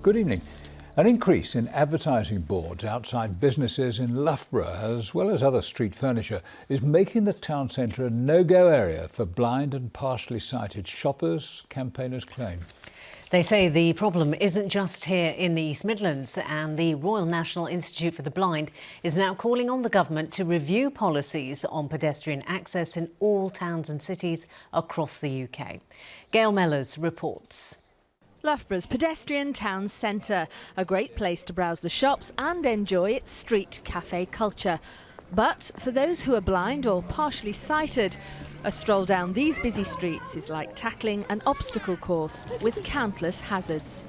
Good evening. An increase in advertising boards outside businesses in Loughborough, as well as other street furniture, is making the town centre a no-go area for blind and partially sighted shoppers, campaigners claim. They say the problem isn't just here in the East Midlands, and the Royal National Institute for the Blind is now calling on the government to review policies on pedestrian access in all towns and cities across the UK. Gail Mellors reports. Loughborough's pedestrian town centre, a great place to browse the shops and enjoy its street cafe culture. But for those who are blind or partially sighted, a stroll down these busy streets is like tackling an obstacle course with countless hazards.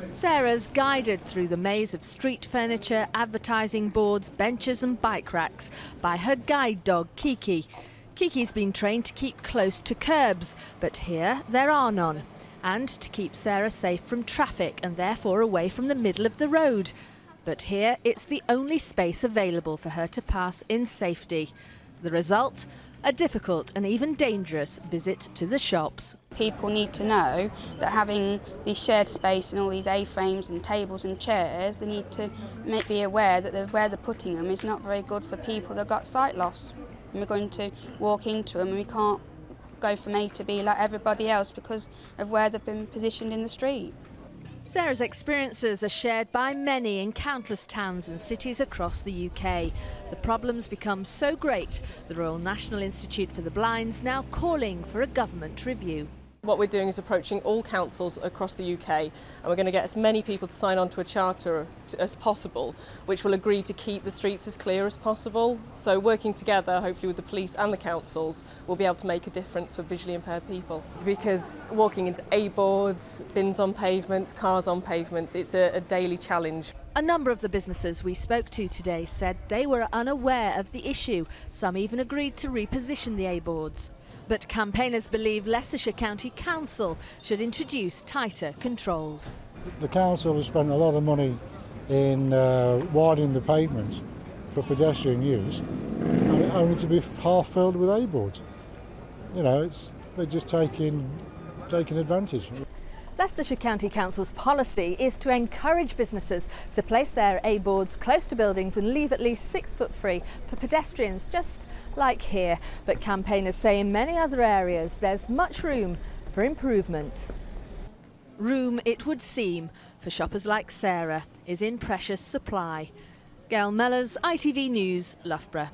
Sarah's guided through the maze of street furniture, advertising boards, benches and bike racks by her guide dog Kiki. Kiki's been trained to keep close to curbs, but here there are none, and to keep Sarah safe from traffic and therefore away from the middle of the road. But here it's the only space available for her to pass in safety. The result? A difficult and even dangerous visit to the shops. People need to know that having this shared space and all these A-frames and tables and chairs, they need to be aware that where they're putting them is not very good for people that got sight loss. And we're going to walk into them and we can't go from A to B like everybody else because of where they've been positioned in the street. Sarah's experiences are shared by many in countless towns and cities across the UK. The problems become so great, the Royal National Institute for the Blind's now calling for a government review. What we're doing is approaching all councils across the UK, and we're going to get as many people to sign on to a charter as possible, which will agree to keep the streets as clear as possible. So working together, hopefully with the police and the councils, we'll be able to make a difference for visually impaired people. Because walking into A-boards, bins on pavements, cars on pavements, it's a daily challenge. A number of the businesses we spoke to today said they were unaware of the issue. Some even agreed to reposition the A-boards. But campaigners believe Leicestershire County Council should introduce tighter controls. The council has spent a lot of money in widening the pavements for pedestrian use, and only to be half filled with A-boards. You know, they're just taking advantage. Leicestershire County Council's policy is to encourage businesses to place their A-boards close to buildings and leave at least 6 foot free for pedestrians, just like here. But campaigners say in many other areas there's much room for improvement. Room, it would seem, for shoppers like Sarah is in precious supply. Gail Mellors, ITV News, Loughborough.